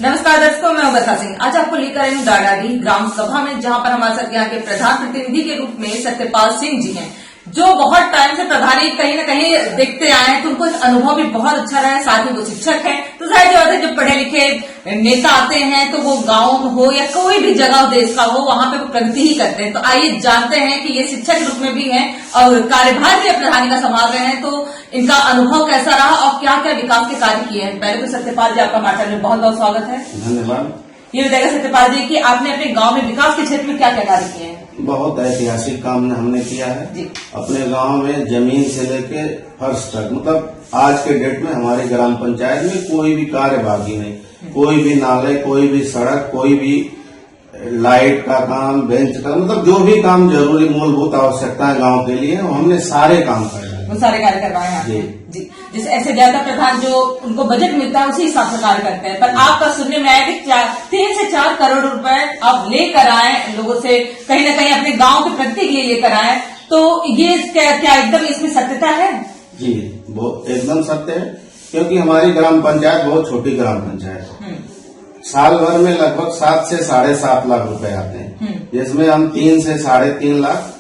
नमस्कार दर्शकों, मैं उबैसा सिंह। आज आपको लेकर आई हूँ डाडाडीह ग्राम सभा में, जहां पर हमारे साथ यहाँ के प्रधान प्रतिनिधि के रूप में सत्यपाल सिंह जी हैं, जो बहुत टाइम से प्रधानी कहीं न कहीं देखते आए हैं। तो उनको अनुभव भी बहुत अच्छा रहा है। साथ ही वो शिक्षक है, तो जाहिर सी बात है जब पढ़े लिखे नेता आते हैं तो वो गांव हो या कोई भी जगह देश का हो, वहां पे वो प्रगति ही करते हैं। तो आइए जानते हैं कि ये शिक्षक के रूप में भी हैं और कार्यभार भी प्रधानी का संभाल रहे हैं, तो इनका अनुभव कैसा रहा और क्या क्या विकास के कार्य किए हैं। पहले तो सत्यपाल जी, आपका मार्चा में बहुत बहुत स्वागत है। धन्यवाद। ये बताइएगा सत्यपाल जी कि आपने अपने गांव में विकास के क्षेत्र में क्या क्या कार्य किए हैं। बहुत ऐतिहासिक काम हमने किया है जी। अपने गांव में, जमीन से लेके फर्श तक। मतलब आज के डेट में हमारी ग्राम पंचायत में कोई भी कार्य बाकी नहीं, कोई भी नाले, कोई भी सड़क, कोई भी लाइट का काम, बेंच का, मतलब जो भी काम जरूरी मूलभूत आवश्यकताएं गांव के लिए, हमने सारे काम करे हैं। वो सारे कार्य करवाए हैं आपने। जी। जिस ऐसे ज्यादा प्रधान जो उनको बजट मिलता है उसी हिसाब से कार्य करते हैं, पर आपका सुनने में आया कि 3 से 4 करोड़ रुपए आप लेकर आए लोगों से, कहीं न कहीं अपने गांव की प्रगति के लिए लेकर आए, तो ये क्या एकदम इसमें सत्यता है? जी, वो एकदम सत्य है, क्योंकि हमारी ग्राम पंचायत बहुत छोटी ग्राम पंचायत है। साल भर में लगभग 7 से 7.5 लाख रुपए आते हैं, जिसमें हम 3 से 3.5 लाख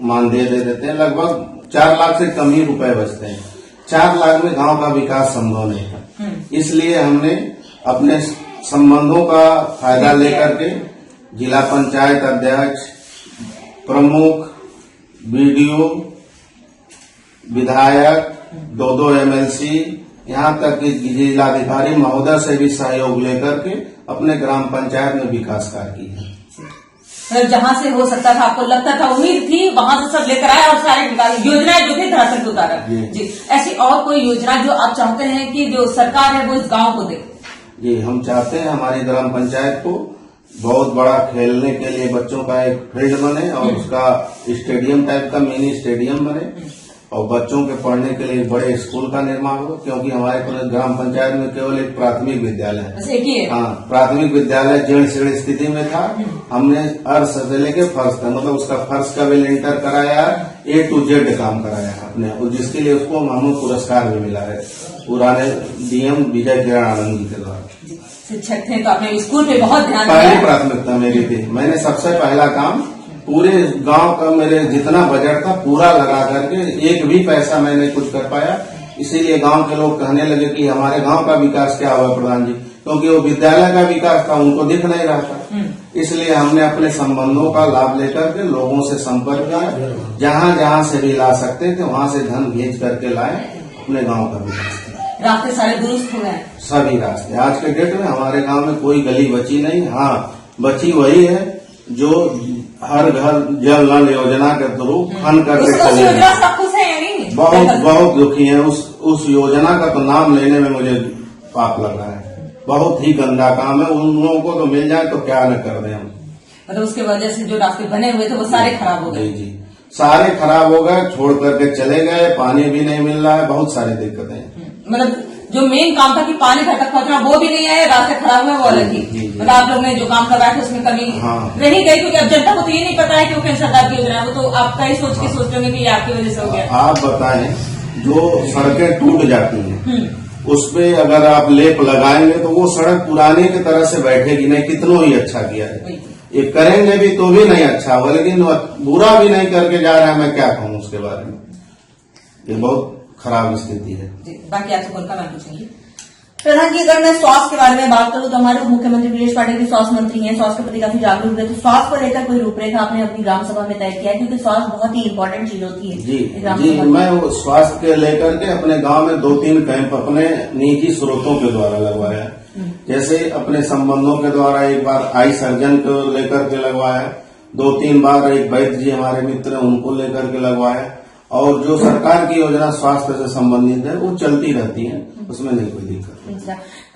मानदेय दे देते हैं। लगभग 4 लाख से कम ही रुपए बचते हैं। 4 लाख में गांव का विकास संभव नहीं है। इसलिए हमने अपने संबंधों का फायदा लेकर के जिला पंचायत अध्यक्ष, प्रमुख, बीडीओ, विधायक, 2 MLC, यहाँ तक कि जिलाधिकारी महोदय से भी सहयोग लेकर के अपने ग्राम पंचायत में विकास कार्य किए हैं। मतलब जहां से हो सकता था, आपको लगता था, उम्मीद थी, वहां से सब लेकर आए और सारे विकास योजनाएं जो थी धरातल पे उतारा। जी, ऐसी और कोई योजना जो आप चाहते हैं कि जो सरकार है वो इस गांव को दे? जी, हम चाहते हैं हमारी ग्राम पंचायत को बहुत बड़ा खेलने के लिए बच्चों का एक फील्ड बने और उसका स्टेडियम टाइप का मिनी स्टेडियम बने और बच्चों के पढ़ने के लिए बड़े स्कूल का निर्माण हो, क्योंकि हमारे पूरे ग्राम पंचायत में केवल एक प्राथमिक विद्यालय है। एक ही है। हाँ, प्राथमिक विद्यालय जीर्ण शीर्ण स्थिति में था। हमने अर्श से लेके फर्श तक, मतलब उसका फर्श का भी लिंटर कराया, A to Z काम कराया अपने, और जिसके लिए उसको हमें पुरस्कार भी मिला है पुराने DM विजय किरण आनंद जी के द्वारा। शिक्षक थे तो आपने स्कूल पे बहुत ध्यान दिया। पहली प्राथमिकता मेरी थी। मैंने सबसे पहला काम पूरे गांव का, मेरे जितना बजट था पूरा लगा करके एक भी पैसा मैंने कुछ कर पाया। इसीलिए गांव के लोग कहने लगे कि हमारे गांव का विकास क्या हुआ प्रधान जी, क्योंकि वो विद्यालय का विकास था उनको दिख नहीं रहा था। इसलिए हमने अपने संबंधों का लाभ लेकर के लोगों से संपर्क किया, जहां जहां से भी ला सकते थे वहां से धन भेज करके लाए, अपने गाँव का विकास किया। रास्ते सारे दुरुस्त हो गए, सभी रास्ते। आज के डेट में हमारे गांव में कोई गली बची नहीं। हाँ, बची वही है जो हर घर जल नल योजना के थ्रू फंड करके चले गए। बहुत दुखी है उस योजना का, तो नाम लेने में मुझे पाप लग रहा है। बहुत ही गंदा काम है। उन लोगों को तो मिल जाए तो क्या न कर दें हम। मतलब उसके वजह से जो रास्ते बने हुए थे वो सारे खराब हो गए। जी, सारे खराब हो गए, छोड़ करके चले गए, पानी भी नहीं मिल रहा है, बहुत सारी दिक्कतें हैं। मतलब जो मेन काम था कि पानी घर तक पहुंचना, वो भी नहीं आया, रास्ते खराब हुए, वो अलग ही। मतलब आप लोग ने जो काम करवाया था उसमें कमी रही गई, क्योंकि अब जनता को तो ये नहीं पता है कि वो कैसे सरकार की योजना है। वो तो आप कई सोच के सोचते होंगे कि ये आपकी वजह से हो गया। आप बताएं, जो सड़कें टूट जाती हैं उसपे अगर आप लेप लगाएंगे तो वो सड़क पुराने की तरह से बैठेगी नहीं। कितनों ही अच्छा किया है, ये करेंगे भी तो भी नहीं अच्छा होगा, लेकिन बुरा भी नहीं करके जा रहा है। मैं क्या कहूँ उसके बारे में, ये बहुत खराब स्थिति है। बाकी आपसे कौन का मैं पूछेंगे प्रधान जी, अगर मैं स्वास्थ्य के बारे में बात करूं तो हमारे मुख्यमंत्री ब्रजेश पाटिल भी स्वास्थ्य मंत्री हैं, स्वास्थ्य के प्रति काफी जागरूक है। तो स्वास्थ्य को लेकर कोई रूपरेखा आपने अपनी ग्राम सभा में तय किया है, क्योंकि स्वास्थ्य बहुत ही इम्पोर्टेंट चीज होती है। जी, मैं वो स्वास्थ्य के लेकर के अपने गांव में 2-3 कैंप अपने निजी स्रोतों के द्वारा लगवाया। जैसे अपने संबंधों के द्वारा एक बार आई सर्जन को लेकर के लगवाया, 2-3 बार एक वैद्य जी हमारे मित्र हैं उनको लेकर के लगवाया, और जो सरकार की योजना स्वास्थ्य से संबंधित है वो चलती रहती है, उसमें नहीं कोई दिक्कत।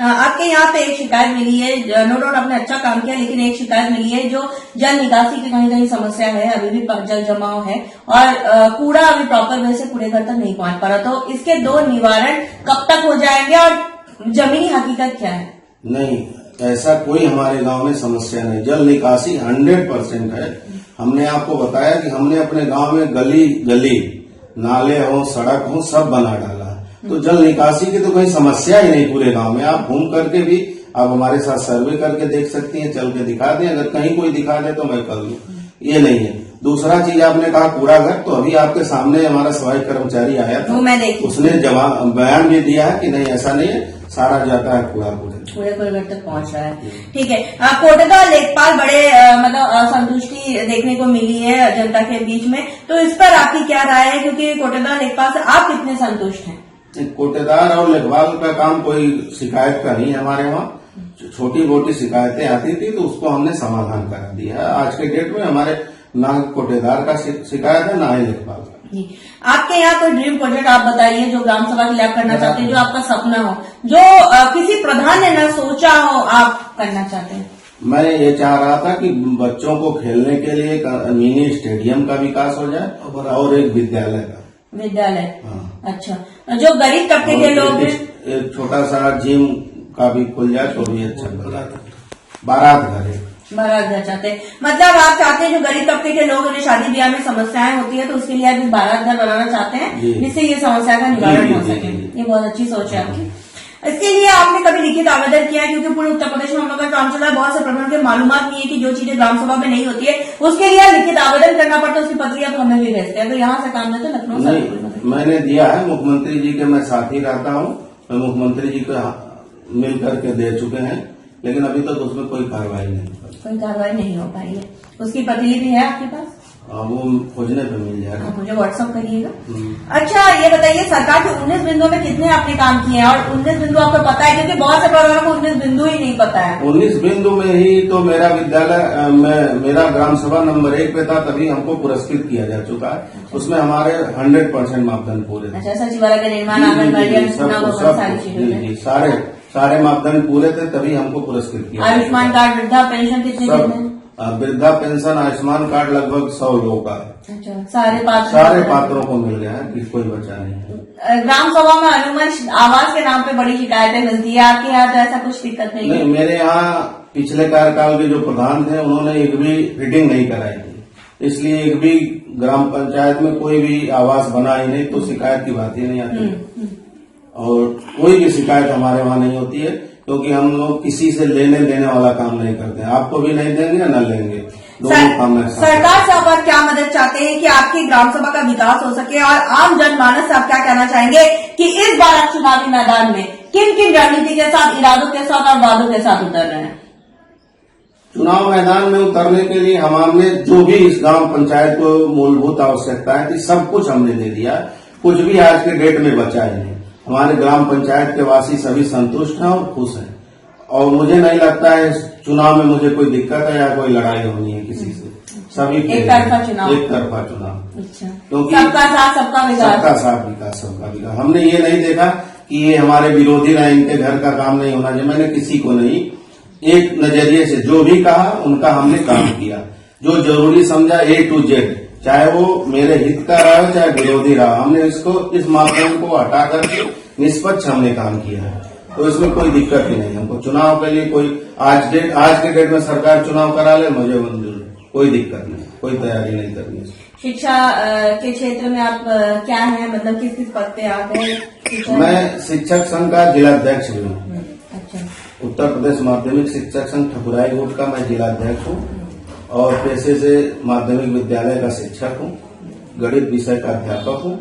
आपके यहाँ पे एक शिकायत मिली है, नो डाउट आपने अच्छा काम किया, लेकिन एक शिकायत मिली है जो जल निकासी की कहीं कहीं समस्या है, अभी भी जल जमाव है और कूड़ा अभी प्रॉपर वे से कूड़े घर तक नहीं पहुंच पा रहा। तो इसके 2 निवारण कब तक हो जाएंगे और जमीनी हकीकत क्या है? नहीं, ऐसा कोई हमारे गांव में समस्या नहीं। जल निकासी 100% है। हमने आपको बताया कि हमने अपने गांव में गली गली नाले हो, सड़क हो, सब बना डाला। तो जल निकासी की तो कोई समस्या ही नहीं पूरे गांव में। आप घूम करके भी आप हमारे साथ सर्वे करके देख सकती हैं, चल के दिखा दें, अगर कहीं कोई दिखा दे तो मैं कर लूँ, ये नहीं है। दूसरा चीज आपने कहा कूड़ा घर, तो अभी आपके सामने हमारा सफाई कर्मचारी आया था, मैं देखी, उसने बयान भी दिया है कि नहीं ऐसा नहीं है, सारा जाता है कूड़ा घर तक पहुंच रहा है। ठीक है, कोटेदा लेखपाल बड़े मतलब असंतुष्टि देखने को मिली है जनता के बीच में, तो इस पर आपकी क्या राय है, क्योंकि कोटेदा लेखपाल से आप कितने संतुष्ट हैं? कोटेदार और लेखपाल का काम कोई शिकायत का नहीं है हमारे वहाँ, छोटी मोटी शिकायतें आती थी तो उसको हमने समाधान करा दिया है। आज के डेट में हमारे ना कोटेदार का शिकायत है, ना ही लेखपाल का। आपके यहाँ कोई ड्रीम प्रोजेक्ट आप बताइए जो ग्राम सभा के लिए आप करना चाहते हैं, जो आपका सपना हो, जो किसी प्रधान ने न सोचा हो, आप करना चाहते हैं? मैं ये चाह रहा था कि बच्चों को खेलने के लिए एक मिनी स्टेडियम का विकास हो जाए और एक विद्यालय का। हाँ। अच्छा, जो गरीब तबके के लोग हैं, एक छोटा सा जिम का भी खुल जाए तो भी अच्छा। बारात घर चाहते हैं, मतलब आप चाहते हैं जो गरीब तबके के लोग उन्हें शादी ब्याह में समस्याएं होती है तो उसके लिए आप बारात घर बनाना चाहते हैं जिससे ये समस्या का निवारण हो सके। ये बहुत अच्छी सोच है आपकी। इसके लिए आपने कभी लिखित आवेदन किया है, क्योंकि पूरे उत्तर प्रदेश में हम लोग का काम चला है, बहुत से प्रकरण के मालूमात नहीं है कि जो चीजें ग्राम सभा में नहीं होती है उसके लिए लिखित आवेदन करना पड़ता है, उसकी प्रक्रिया तो हमें भी भेजते हैं, तो यहाँ से काम देते लखनऊ से? मैंने दिया है, मुख्यमंत्री जी के मैं साथ ही रहता हूँ, मैं मुख्यमंत्री जी को मिल करके दे चुके हैं, लेकिन अभी तक उसमें कोई कार्रवाई नहीं हो पाई है। उसकी प्रतिलिपि है आपके पास? वो खोजने पे मिल जाएगा, मुझे व्हाट्सअप करिएगा। अच्छा, ये बताइए सरकार के 19 बिंदुओं में कितने आपने काम किए हैं, और 19 बिंदु आपको पता है? क्योंकि बहुत से परिवारों को 19 बिंदु ही नहीं पता है। 19 बिंदु में ही तो मेरा विद्यालय मेरा ग्राम सभा नंबर 1 पे था, तभी हमको पुरस्कृत किया जा चुका है। उसमें हमारे 100% मापदंड पूरे थे। अच्छा, सचिवालय का निर्माण, आंगनबाड़ी, सारे मापदंड पूरे थे, तभी हमको पुरस्कृत किया। आयुष्मान कार्ड, वृद्धा पेंशन कितने देते हैं? वृद्धा पेंशन, आयुष्मान कार्ड लगभग 100 लोगों का। अच्छा, सारे पात्रों को मिल गया है, कि कोई बचा नहीं। ग्राम सभा में अनुमन आवास के नाम पे बड़ी शिकायतें मिलती है, आपके यहाँ तो ऐसा कुछ दिक्कत नहीं? मेरे यहाँ पिछले कार्यकाल के जो प्रधान थे उन्होंने एक भी रीडिंग नहीं कराई थी, इसलिए एक भी ग्राम पंचायत में कोई भी आवास बना ही नहीं, तो शिकायत की बात ही नहीं आती। और कोई भी शिकायत हमारे वहाँ नहीं होती है, क्योंकि हम लोग किसी से लेने देने वाला काम नहीं करते हैं। आपको भी नहीं देंगे न लेंगे, दोनों काम में। सरकार से आप क्या मदद चाहते हैं कि आपकी ग्राम सभा का विकास हो सके, और आम जनमानस से आप क्या कहना चाहेंगे कि इस बार आप चुनावी मैदान में किन किन रणनीति के साथ, इरादों के साथ और वादों के साथ उतर रहे हैं? चुनाव मैदान में उतरने के लिए हमने जो भी इस गांव पंचायत को मूलभूत आवश्यकताएं थी सब कुछ हमने दे दिया, कुछ भी आज के डेट में बचा ही नहीं। हमारे ग्राम पंचायत के वासी सभी संतुष्ट हैं और खुश हैं, और मुझे नहीं लगता है इस चुनाव में मुझे कोई दिक्कत है या कोई लड़ाई होनी है किसी से। सभी एक तरफा चुनाव। अच्छा, क्योंकि सबका साथ सबका विकास। हमने ये नहीं देखा कि ये हमारे विरोधी रहे, इनके घर का काम नहीं होना चाहिए। मैंने किसी को नहीं, एक नजरिए से जो भी कहा उनका हमने काम किया, जो जरूरी समझा A to Z, चाहे वो मेरे हित का रहा हो चाहे विरोधी रहा, हमने इसको इस मापदंड को हटा करके निष्पक्ष हमने काम किया है, तो इसमें कोई दिक्कत ही नहीं। हमको चुनाव के लिए कोई आज के डेट में सरकार चुनाव करा ले, मुझे मंजूर है, कोई दिक्कत नहीं, कोई तैयारी नहीं करनी। शिक्षा के क्षेत्र में आप क्या है, मतलब किस किस पद पे आप हैं? मैं शिक्षक संघ का जिलाध्यक्ष भी हूँ। अच्छा, उत्तर प्रदेश माध्यमिक शिक्षक संघ ठकुराई गुट का मैं जिलाध्यक्ष हूँ, और पेशे से माध्यमिक विद्यालय का शिक्षक हूँ, गणित विषय का अध्यापक हूँ।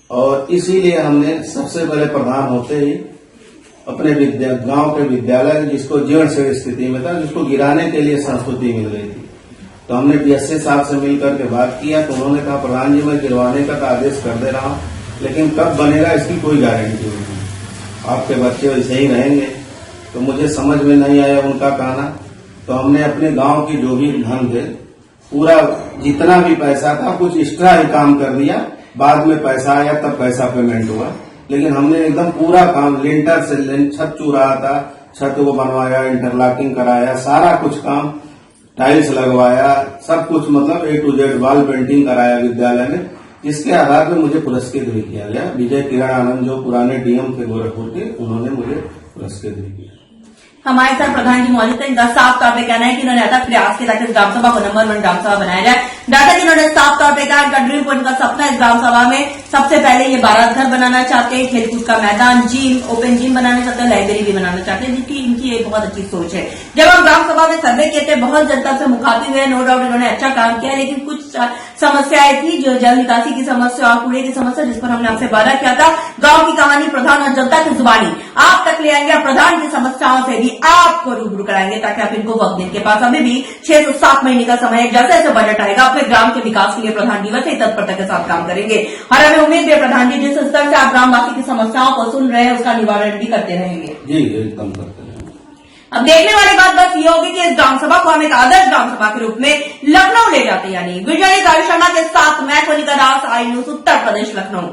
और इसीलिए हमने सबसे पहले प्रधान होते ही अपने गांव के विद्यालय, जिसको जीर्ण से स्थिति में था, जिसको गिराने के लिए संस्तुति मिल रही थी, तो हमने DSA साहब से मिलकर के बात किया, तो उन्होंने कहा प्रधान जी मैं गिरवाने का आदेश कर दे रहा हूँ, लेकिन कब बनेगा इसकी कोई गारंटी नहीं, आपके बच्चे वैसे ही रहेंगे। तो मुझे समझ में नहीं आया उनका कहना, तो हमने अपने गांव की जो भी धन थे, पूरा जितना भी पैसा था कुछ एक्स्ट्रा ही काम कर दिया, बाद में पैसा आया तब पैसा पेमेंट हुआ, लेकिन हमने एकदम पूरा काम, लिंटर से छत चू रहा था, छत को बनवाया, इंटरलॉकिंग कराया, सारा कुछ काम, टाइल्स लगवाया, सब कुछ, मतलब A to Z, wall painting कराया विद्यालय में, जिसके आधार पर मुझे पुरस्कृत भी किया गया। विजय किरण आनंद जो पुराने DM थे गोरखपुर के, उन्होंने मुझे पुरस्कृत भी किया। हमारे साथ प्रधान जी मौजूद थे, इनका साफ तौर पे कहना है कि उन्होंने ऐसा प्रयास किया ताकि ग्राम सभा को नंबर 1 ग्राम सभा बनाया जाए। जैसा कि उन्होंने साफ तौर पे कहा, इनका ड्रीम पॉइंट का सपना इस ग्राम सभा में सबसे पहले ये बारात घर बनाना चाहते हैं, खेलकूद का मैदान, जिम, ओपन जिम बनाना चाहते हैं, लाइब्रेरी भी बनाना चाहते हैं, जिनकी इनकी एक बहुत अच्छी सोच है। जब हम ग्राम सभा में सर्वे किए थे, बहुत जनता से मुखातिब हुए, नो डाउट इन्होंने अच्छा काम किया, लेकिन कुछ समस्याएं थी, जो जल निकासी की समस्या और कूड़े की समस्या, जिस पर हमने आपसे वादा किया था। गांव की कहानी प्रधान और जनता की जुबानी आप तक ले आएंगे और प्रधान की समस्याओं से भी आपको रूबरू कराएंगे, ताकि आप इनको वक्त दें। इनके पास अभी भी 6 से 7 महीने का समय है। जैसे जैसे बजट आएगा, अपने ग्राम के विकास के लिए प्रधान जी वैसे ही तत्परता के साथ काम करेंगे। और हमें उम्मीद है प्रधान जी, जिस स्तर से आप ग्रामवासी की समस्याओं को सुन रहे हैं, उसका निवारण भी करते रहेंगे। जी एकदम करते रहेंगे। अब देखने वाली बात बस ये होगी कि इस ग्राम सभा को हम एक आदर्श ग्राम सभा के रूप में लखनऊ ले जाते हैं, यानी विजय शर्मा के साथ मैं कोनिका दास, आई न्यूज, उत्तर प्रदेश, लखनऊ।